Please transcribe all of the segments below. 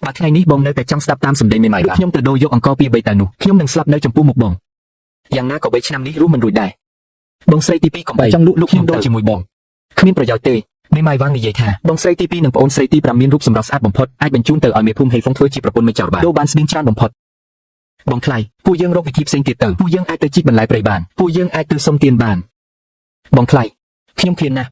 បើថ្ងៃនេះបងនៅតែចង់ស្ដាប់តាមសម្ដីមេម៉ាយខ្ញុំទៅដូរយកអង្គពី3តានោះខ្ញុំនឹងស្លាប់នៅចំពោះមុខបងយ៉ាងណាក៏3ឆ្នាំនេះរស់មិនរួចដែរបងស្រីទី2កំបីចង់លក់ខ្ញុំដូរជាមួយបងគ្មានប្រយោជន៍ទេមេម៉ាយវ៉ាងនិយាយថាបងស្រីទី2និងប្អូនស្រីទី5មានរូបសម្រស់ស្អាតបំផុតអាចបញ្ជូនទៅឲ្យមេភូមិហេហ្វុងធ្វើជាប្រពន្ធមេចោរបានដូរបានស្បៀងច្រើនបំផុតបងថ្លៃពួកយើងរកវិធីផ្សេងទៀតទៅពួកយើងអាចទៅជីកបន្លែព្រៃបានពួកយើងអាចទៅសុំទានបានបងថ្លៃខ្ញុំឃ្លានណាស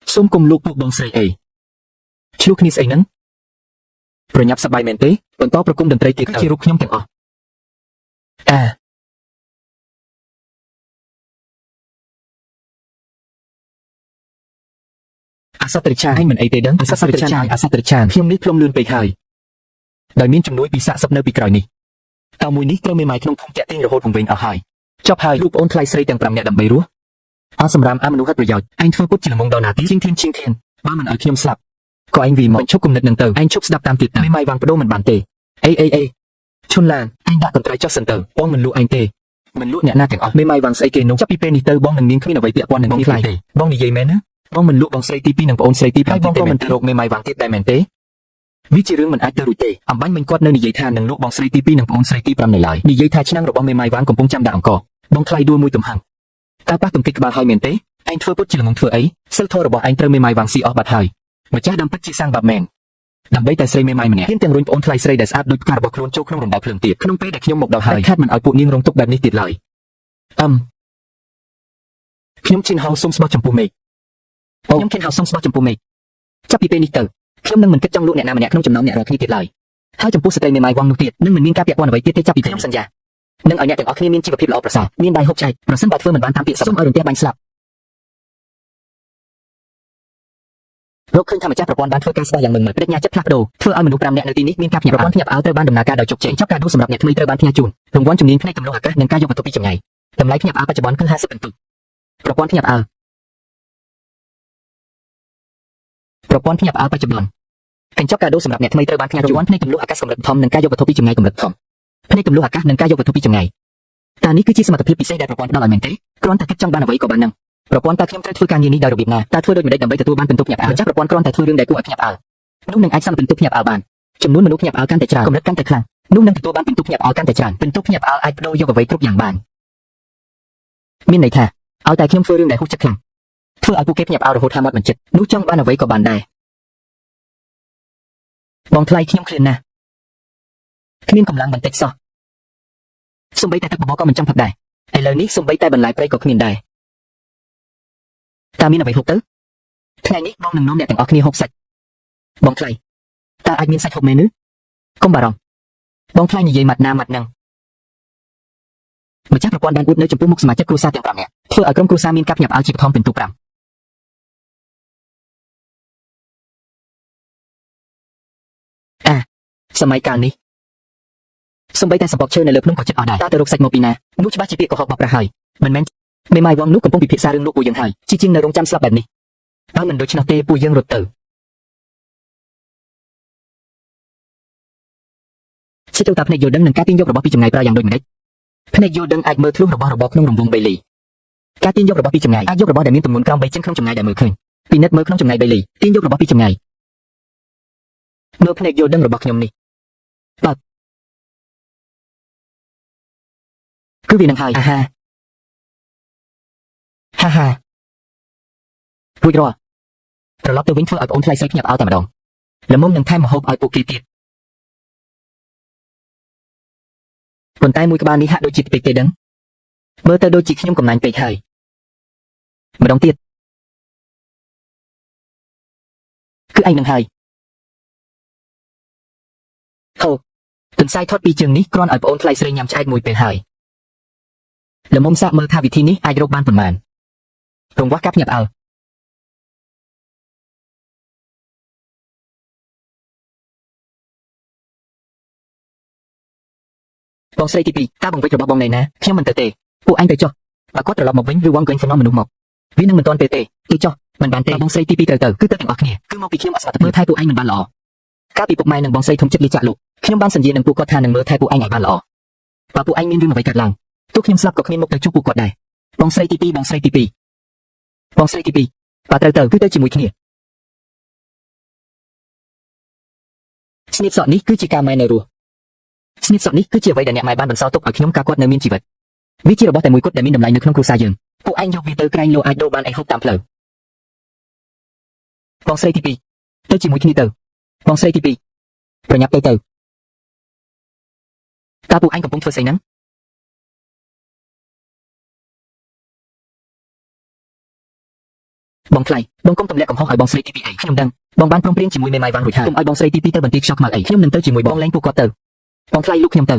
់សូមគុំលោកពួកបងស្រីអីឆ្លោះគ្នាស្អីហ្នឹងប្រញាប់សប្បាយមែនទេបន្តប្រគំតន្ត្រីទៀតជារូបខ្ញុំទាំងអស់អាសត្វត្រឆានឯងមិនអីទេដឹងអាសត្វត្រឆានខ្ញុំនេះផ្លុំលឿនពេកហើយដោយមានជំនួយពីសាកសពនៅពីក្រោយនេះតើមួយនេះត្រូវមេម៉ាយក្នុងភូមិតាក់ទាញរហូតវង្វេងអស់ហើយចប់ហើយលោកប្អូនថ្លៃស្រីទាំង5នាក់ដើម្បីរស់អស់សម្រាប់មនុស្សហិតប្រយោជន៍ឯងធ្វើពុតជាល្ងងដល់ណាទីជាងធានបើមិនឲ្យខ្ញុំស្លាប់ក៏ឯងវាមកឈប់គំនិតនឹងទៅឯងឈប់ស្ដាប់តាមទៀតទៅមេម៉ាយវ៉ាងបដូរមិនបានទេអីឈុនឡានឯងដាក់កន្ត្រៃចុះសិនទៅបងមិនលក់ឯងទេមិនលក់អ្នកណាទាំងអស់មេម៉ាយវ៉ាងស្អីគេនោះចាប់ពីពេលនេះទៅបងនឹងមានគ្មានអ្វីពាក់ព័ន្ធនឹងបងថ្លៃទេបងនិយាយមែនណាបងមិនលក់បងស្រីទី2និងប្អូនស្រីទី5បងក៏មិនទៅរកមេម៉ាយវ៉ាងទៀតដែរមែនទេវាជារឿងមិនអាចទៅរួចទេអំបញ្ញមិញគាត់នៅនិយាយថានឹងលក់បងស្រីទី2និងប្អូនស្រីទី5នៅឡើយនិយាយថាឆ្នាំងរបស់មេម៉ាយវ៉ាងកំពុងចាំដាក់អង្គបងថ្លៃដួលមួយទំហឹងតើប៉ះទង្គិចក្បាលហើយមែនទេឯងធ្វើពុតជាល្ងងធ្វើអីសិលធម៌របស់ឯងត្រូវមេម៉ាយវ៉ាងស៊ីអស់បាត់ហើយម្ចាស់ដើមពិតជាសាំងបាប់មែនដើម្បីតែស្រីមេម៉ាយម្នាក់ហ៊ានទាំងរុញប្អូនថ្លៃស្រីដែលស្អាតដូចផ្ការបស់ខ្លួនចូលក្នុងរណ្ដៅភ្លើងទៀតក្នុងពេលដែលខ្ញុំមកដល់ហើយខាត់មិនឲ្យពួកនាងរងទុក្ខបែបនេះទៀតឡើយខ្ញុំឈិនហៅសុំស្បោះចំពោះមេឃខ្ញុំឈិនហៅសុំស្បោះចំពោះមេឃចាប់ពីពេលនេះទៅខ្ញុំនឹងមិនគិតចង់លក់អ្នកណាម្នាក់ក្នុងចំណោមអ្នករកគ្នាទៀតឡើយហើយចំពោះស្ត្រីមេម៉ាយវ៉ាងនោះទៀតនឹងមិនមានការពាក់ព័ន្ធអ្វីទៀតទេចាប់ពីខ្ញុំសន្យានឹងឲ្យអ្នកទាំងអស់គ្នាមានជីវភាពល្អប្រសើរមានដៃហូបចែកប្រសិនបើធ្វើមិនបានតាមពាក្យសូមឲ្យរន្ទះបាញ់ស្លាប់រកឃើញថាម្ចាស់ប្រព័ន្ធបានធ្វើការស្បោះយ៉ាងម៉ឺងម៉ាត់បដិញ្ញាចិត្តផ្លាស់ប្ដូរធ្វើឲ្យមនុស្ស5នាក់នៅទីនេះមានការភ្ញាក់ប្រព័ន្ធភ្ញាក់ផ្អើលត្រូវបានដំណើរការដោយជោគជ័យចប់ការដួលសម្រាប់អ្នកថ្មីត្រូវបានផ្ញើជូនរង្វាន់ជំនាញផ្នែកទម្រង់អាកាសនិងការយកវត្ថុពីចម្ងាយតម្លៃភ្ញាក់ផ្អើលបច្ចុប្បន្នគឺ50ពិន្ទុប្រព័ន្ធភ្ញាក់ផ្អើលបច្ចុប្បន្នកញ្ចក់កាដូសម្រាប់អ្នកថ្មីត្រូវបានផ្ញើរង្វាន់ផ្នែកទម្រង់អាកាសកម្រិតធំនិងការយកវត្ថុពីចម្ងាយកម្រិតធំផ្នែកទម្រង់អាកាសនិងការយកវត្ថុពីចម្ងាយតើនេះគឺជាសមត្ថភាពពិសេសដែលប្រព័ន្ធផ្ដល់ឲ្យមែនទេគ្រាន់តែគិតចង់បានអ្វីក៏បាននឹងប្រព័ន្ធតើខ្ញុំត្រូវធ្វើការងារនេះដោយរបៀបណាតើធ្វើដូចម្តេចដើម្បីទទួលបានពិន្ទុភ្ញាក់ផ្អើលម្ចាស់ប្រព័ន្ធគ្រាន់តែធ្វើរឿងដែលគួរឲ្យភ្ញាក់ផ្អើលនោះនឹងអាចសាំពិន្ទុភ្ញាក់ផ្អើលបានចំនួនមនុស្សភ្ញាក់ផ្អើលកាន់តែច្រើនកម្រិតកាន់តែខ្លាំងនោះនឹងទទួលបានពិន្ទុភ្ញាក់ផ្អើលកាន់តែច្រើនពិន្ទុភ្ញាក់ផ្អើលអាចបដូរយកអ្វីគ្រប់យ៉ាងបានមានន័យថាឲ្យតែខ្ញុំធ្វើរឿងដែលហួសចិត្តខ្លាំងធ្វើឲ្យពួកគេភ្ញាក់ផ្អើលរហូតថាមាត់មិនចិត្តនោះចង់បានអ្វីក៏បានដែរបងថ្លៃខ្ញុំឃ្លានណាស់គ្មានកម្លាំងបន្តិចសោះសូម្បីតែទឹកបបរក៏មិនចង់ផឹកដែរឥឡូវនេះសូម្បីតែបន្លែព្រៃក៏គ្មានដែរតើមានអ្វីហូបទៅថ្ងៃនេះបងនឹងនាំអ្នកទាំងអស់គ្នាហូបសាច់បងថ្លៃតើអាចមានសាច់ហូបមែនឬកុំបារម្ភបងថ្លៃនិយាយម៉ាត់ណាម៉ាត់នឹងម្ចាស់ប្រព័ន្ធបានអួតនៅចំពោះមុខសមាជិកគ្រួសារទាំង5នាក់ធ្វើឲ្យក្រុមគ្រួសារមានការភ្ញាក់ផ្អើលជាបឋមពិន្ទុ5សម័យកាលនេះសូម្បីតែសម្បកឈើនៅលើភ្នំក៏ចិត្តអស់ដែរតើទៅរកសាច់មកពីណានោះច្បាស់ជាពាក្យកុហកបោកប្រាស់ហើយមិនមែនមេម៉ាយវ៉ាងនោះកំពុងពិភាក្សារឿងលោកពួកយើងហើយជាជាងនៅរោងចាំស្លាប់បែបនេះបើមិនដូច្នោះទេពួកយើងរត់ទៅសិតទៅតាភ្នែកយល់ដឹងនឹងការទាញយករបស់ពីចម្ងាយប្រើយ៉ាងដូចម្តេចភ្នែកយល់ដឹងអាចមើលធ្លុះរបស់របរក្នុងរង្វង់បេលីការទាញយករបស់ពីចម្ងាយអាចយករបស់ដែលមានទម្ងន់ក្រោម3ចឹងក្នុងចម្ងាយដែលមើលឃើញពិនិត្យមើលក្នុងចម្ងាយបេលីទាញយករបស់ពីចម្ងាយមើលភ្នែកយល់ដឹងរបស់ខ្ញុំនេះបើគឺវានឹងហើយហារួចរាល់ត្រឡប់ទៅវិញធ្វើឲ្យប្អូនថ្លៃស្រីភ្ញាក់ផ្អើលតែម្ដងល្មមនឹងថែមម្ហូបឲ្យពួកគេទៀតប៉ុន្តែមួយក្បាលនេះហាក់ដូចជាពេកទេដឹងមើលទៅដូចជាខ្ញុំកំណាញ់ពេកហើយម្ដងទៀតគឺឯងនឹងហើយហូទន្សាយថត់ពីជើងនេះគ្រាន់ឲ្យប្អូនថ្លៃស្រីញ៉ាំឆ្អែតមួយពេលហើយល្មមសាកមើលថាវិធីនេះអាចរកបានប៉ុន្មានរង្វាស់ការភ្ញាក់ផ្អើលបងស្រីទី2តើបង្វិចរបស់បងណែណាខ្ញុំមិនទៅទេពួកឯងទៅចុះបើគាត់ត្រឡប់មកវិញឬវងកេងសំណងមនុស្សមកវានឹងមិនទាន់ពេលទេគឺចុះមិនបានទេបងស្រីទី2ទៅគឺទៅទាំងអស់គ្នាគឺមកពីខ្ញុំអត់ស្មារតីមើលថែពួកឯងមិនបានល្អកាលពីពុកម៉ែនិងបងស្រីធំចិត្តលាចាក់លោកខ្ញុំបានសន្យានឹងពួកគាត់ថានឹងមើលថែពួកឯងឲ្យបានល្អបើពួកឯងមានរឿងអ្វីកើតឡើងទោះខ្ញុំស្លាប់ក៏គ្មានមុខទៅជួបពួកគាត់ដែរបងស្រីទី2បងស្រីទី2បើត្រូវទៅគឺទៅជាមួយគ្នា ស្នៀតសក់នេះគឺជាការម៉ែនៅរស់ស្នៀតសក់នេះគឺជាអ្វីដែលអ្នកម៉ែបានបន្សល់ទុកឲ្យខ្ញុំកាលគាត់នៅមានជីវិតវាជារបស់តែមួយគត់ដែលមានតម្លៃនៅក្នុងគ្រួសារយើងពួកឯងយកវាទៅក្រែងលោអាចដូរបានអីហូបតាមផ្លូវបងស្រីទី2ទៅជាមួយគ្នាទៅបងស្រីទី2ប្រញាប់ទៅតើពួកឯងកំពុងធ្វើស្អីហ្នឹងបងថ្លៃបងកុំទម្លាក់កំហុសឲ្យបងស្រីទី2អីខ្ញុំដឹងបងបានព្រមព្រៀងជាមួយមេម៉ាយវ៉ាងរួចហើយកុំឲ្យបងស្រីទី2ទៅបន្ទាយខ្យល់ខ្មៅអីខ្ញុំនឹងទៅជាមួយបងលេងពួកគាត់ទៅបងថ្លៃលោកខ្ញុំទៅ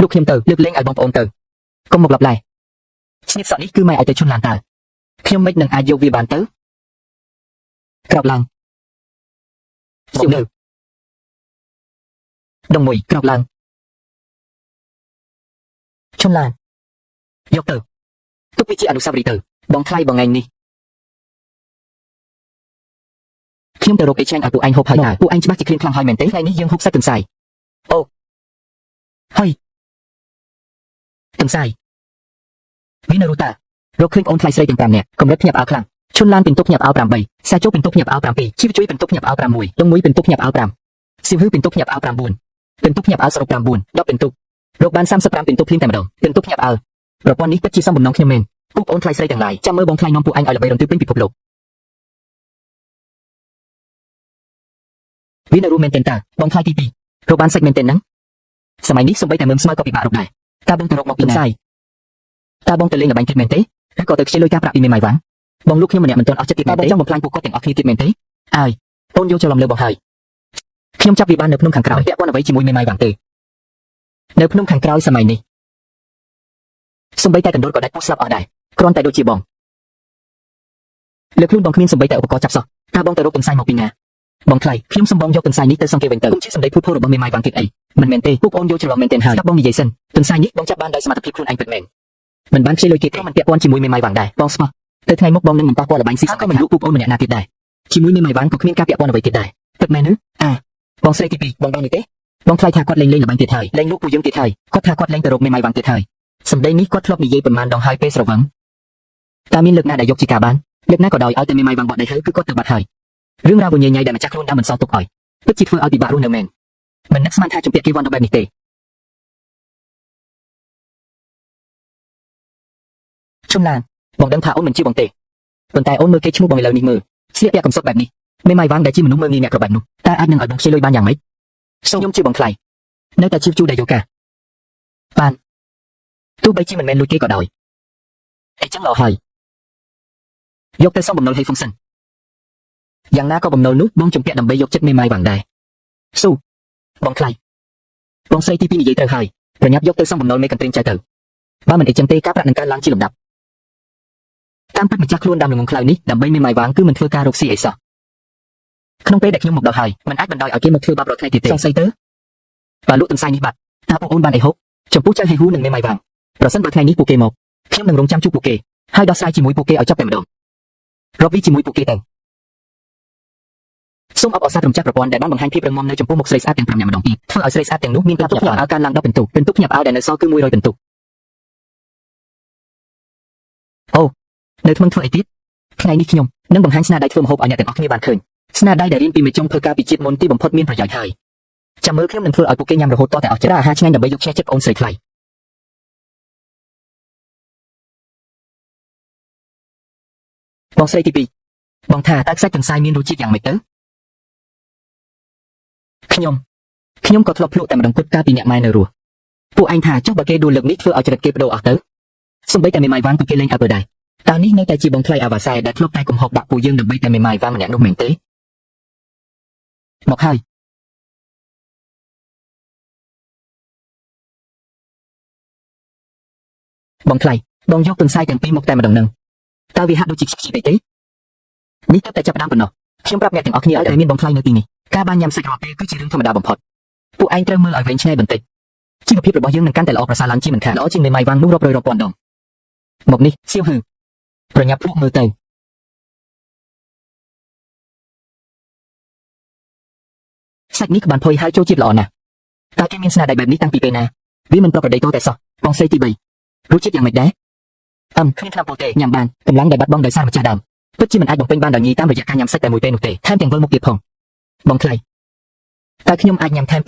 លើកលែងឲ្យបងប្អូនទៅកុំមកលាប់ឡែស្នៀតសក់នេះគឺម៉ែឲ្យទៅជន់ឡានតើខ្ញុំមិននឹងអាចយកវាបានទៅក្រោកឡើងសៀវនៅដងមួយក្រោកឡើងជន់ឡានយកទៅទុកវាជាអនុស្សាវរីយ៍ទៅបងថ្លៃបងថ្ងៃនេះខ្ញុំទៅរកអីឆ្ងាញ់ឲ្យពួកឯងហូបហើយតើពួកឯងច្បាស់ជាឃ្លានខ្លាំងហើយមែនទេថ្ងៃនេះយើងហូបសាច់ទន្សាយអូហើយទន្សាយវានៅរស់តើរកឃើញអូនថ្លៃស្រីទាំង5នាក់កម្រិតភ្ញាប់អោខ្លាំងឈុនឡានពិន្ទុភ្ញាប់អោ8សាជូពិន្ទុភ្ញាប់អោ7ជីវជួយពិន្ទុភ្ញាប់អោ6ដងមួយពិន្ទុភ្ញាប់អោ5សៀវហឺពិន្ទុភ្ញាប់អោ9ពិន្ទុភ្ញាប់អោសរុប9 10ពិន្ទុរកបាន35ពិន្ទុភ្លាមតែម្ដងពិន្ទុភ្ញាប់អោប្រព័ន្ធនេះពិតជាសំបំណងខ្ញុំមែនពួកអូនថ្លៃស្រីទាំងឡាយចាំមើលបងថ្លៃនាំពួកឯងឲ្យល្បីរន្ទឺពេញពិភពលោកវានៅរួមមែនទេតើបងថ្លៃទី2រកបានសាច់មែនទេហ្នឹងសម័យនេះសំបីតែមើលស្មៅក៏ពិបាករកដែរតើបងទៅរកមកពីណាតើបងទៅលេងល្បែងទៀតមែនទេឬក៏ទៅខ្ជិលលុយការប្រាក់ពីមេម៉ាយវ៉ាងបងលោកខ្ញុំម្នាក់មិនទាន់អស់ចិត្តទៀតមែនទេចង់បំផ្លាញពួកគាត់ទាំងអស់គ្នាទៀតមែនទេអើយអូនយកច្រឡំលើបងហើយខ្ញុំចាប់វាបាននៅភ្នំខាងក្រោយពាក់ព័ន្ធអ្វីជាមួយមេម៉ាយវ៉ាងទេនៅភ្នំខាងក្រោយសម័យនេះសំបីតែកណ្ដុរក៏ដាច់ពុះស្លាប់អស់ដែរគ្រាន់តែដូចជាបងលើខ្លួនបងគ្មានសំបីតែឧបករណ៍ចាប់សោះតើបងទៅរកទន្សាយមកពីណាបងថ្លៃខ្ញុំសំបងយកទន្សាយនេះទៅសង្កេតវិញទៅគុំជាសម្ដីភូតភររបស់មេម៉ាយវ៉ាងទៀតអីមិនមែនទេពួកអូនយកច្រឡំមែនទេហើយស្ដាប់បងនិយាយសិនទន្សាយនេះបងចាប់បានដោយសមត្ថភាពខ្លួនឯងពិតមែនមិនបានខ្ចីលុយគេទេមិនពាក់ព័ន្ធជាមួយមេម៉ាយវ៉ាងដែរបងស្មោះទៅថ្ងៃមុខបងនឹងមិនប៉ះពាល់ល្បែងស៊ីសក៏មិនលក់ពួកអូនម្នាក់ណាទៀតដែរជាមួយមេម៉ាយវ៉ាងក៏គ្មានការពាក់ព័ន្ធអ្វីទៀតដែរពិតមែនឬបងស្រីទី2បងនេះទេបងថ្លៃថាគាត់លេងល្បែងទៀតហើយលេងលក់ពួកយើងទៀតហើយគាត់ថាគាត់លេងទៅរកមេម៉ាយវ៉ាងទៀតហើយសម្ដីនេះគាត់ធ្លាប់និយាយប្រមាណដងហើយពេលស្រវឹងតើមានលើកណាដែលយកជាការបានលើកណាក៏ដោយឲ្យតែមេម៉ាយវ៉ាងបត់ដីហើយគឺគាត់ទៅបាត់ហើយរឿងរ៉ាវវញញ៉ៃដែលម្ចាស់ខ្លួនដើមមិនសល់ទុកឲ្យពិតជាធ្វើឲ្យពិបាករស់នៅមែនមិននឹកស្មានថាជំពាក់គេវ័នទៅបែបនេះទេជុំឡានបងដឹងថាអូនមិនជាបងទេប៉ុន្តែអូនមើលគេឈ្មោះបងឥឡូវនេះមើលស្លៀកពាក់កំសុកបែបនេះមេម៉ាយវ៉ាងដែលជាមនុស្សមើលងាយអ្នកក្របបែបនោះតើអាចនឹងឲ្យបងខ្ចីលុយបានយ៉ាងម៉េចសូមខ្ញុំជាបងថ្លៃនៅតែជីវជូដែលយកការបានទោះបីជាមិនមែនលួចគេក៏ដោយអីចឹងល្អហើយយកទៅសុំបំណុលឲ្យហ្វុងសិនយ៉ាងណាក៏បំណុលនោះបងជំពាក់ដើម្បីយកចិត្តមេម៉ាយវ៉ាងដែរស៊ូបងថ្លៃបងស្រីទី2និយាយត្រូវហើយប្រញាប់យកទៅសុំបំណុលមេកន្ទ្រីងចៅទៅបើមិនអីចឹងទេការប្រាក់នឹងកើនឡើងជាលំដាប់តាមពិតម្ចាស់ខ្លួនដើមល្ងងខ្លៅនេះដើម្បីមេម៉ាយវ៉ាងគឺមិនធ្វើការរកស៊ីអីសោះក្នុងពេលដែលខ្ញុំមកដល់ហើយមិនអាចបណ្ដោយឲ្យគេមកធ្វើបាបរាល់ថ្ងៃទៀតទេសង្ស័យទៅបើលក់ទន្សាយនេះបាត់តើពួកអូនបានអីហូបចំពោះចៅហេហ៊ូនិងមេម៉ាយវ៉ាងប្រសិនបើថ្ងៃនេះពួកគេមកខ្ញុំនឹងរងចាំជួបពួកគេហើយដោះស្រាយជាមួយពួកគេឲ្យចប់តែម្ដងរកវីជាមួយពួកគេទៅសូមអបអរសាទរម្ចាស់ប្រព័ន្ធដែលបានបង្ហាញភាពរឹងមាំនៅចំពោះមុខស្រីស្អាតទាំង5នាក់ម្ដងទៀតធ្វើឲ្យស្រីស្អាតទាំងនោះមានការភ្ញាក់ផ្អើលកើនឡើង10ពិន្ទុភ្ញាក់ផ្អើលដែលនៅសល់គឺ100ពិន្ទុអូនៅធ្មឹងធ្វើអីទៀតថ្ងៃនេះខ្ញុំនឹងបង្ហាញស្នាដៃធ្វើម្ហូបឲ្យអ្នកទាំងអស់គ្នាបានឃើញស្នាដៃដែលរៀនពីមេចុងធ្វើការពីជាតិមុនទីបំផុតមានប្រយោជន៍ហើយចាំមើលខ្ញុំនឹងធ្វើឲ្យពួកគេញ៉ាំរហូតតតែអស់ចិត្តអាហារឆ្ងាញ់ដើម្បីយកឈ្នះចិត្តអូនស្រីថ្លៃបងស្រីទី2បងថាតើខ្សាច់ទន្សាយមានរសជាតិយ៉ាងម៉េចទៅខ្ញុំក៏ធ្លាប់ភ្លក់តែម្ដងគត់កាលពីអ្នកម៉ែនៅរស់ពួកឯងថាចុះបើគេដួលលើកនេះធ្វើឲ្យចរិតគេបដូរអស់ទៅសូម្បីតែមេម៉ាយវ៉ាងក៏គេលេងអើពើដែរតើនេះនៅតែជាបងថ្លៃអាវ៉ាសែដែលធ្លាប់តែកំហុសដាក់ពួកយើងដើម្បីតែមេម៉ាយវ៉ាងម្នាក់នោះមែនទេមកហើយបងថ្លៃបងយកទន្សាយទាំងពីរមកតែម្ដងនឹងតើវាហាក់ដូចជាខ្ជិះពេកទេនេះទៅតែចាប់ផ្ដើមប៉ុណ្ណោះខ្ញុំប្រាប់អ្នកទាំងអស់គ្នាឲ្យតែមានបងថ្លៃនៅទីនេះការបានញ៉ាំសាច់រាល់ពេលគឺជារឿងធម្មតាបំផុតពួកឯងត្រូវមើលឲ្យវែងឆ្ងាយបន្តិចជីវភាពរបស់យើងនឹងកាន់តែល្អប្រសើរឡើងជាមិនខានល្អជាងមេម៉ាយវ៉ាងនោះរាប់រយរាប់ពាន់ដងមកនេះសៀវហឺប្រញាប់ភ្លក់មើលទៅសាច់នេះក្បានផុយហើយចូលជាតិល្អណាស់តើគេមានស្នាដៃបែបនេះតាំងពីពេលណាវាមិនប្រក្រតីតតែសោះបងស្រីទី3រសជាតិយ៉ាងម៉េចដែរគ្មានថ្នាំពុលទេញ៉ាំបានកម្លាំងដែលបាត់បង់ដោយសារម្ចាស់ដើមពិតជាមិនអាចបំពេញបានដោយញីតាមរយៈការញ៉ាំសាច់តែមួយពេលនោះទេថែមទាំងវិលមុខទៀតផងបងថ្លៃ តែខ្ញុំអាចញ៉ាំថែមពី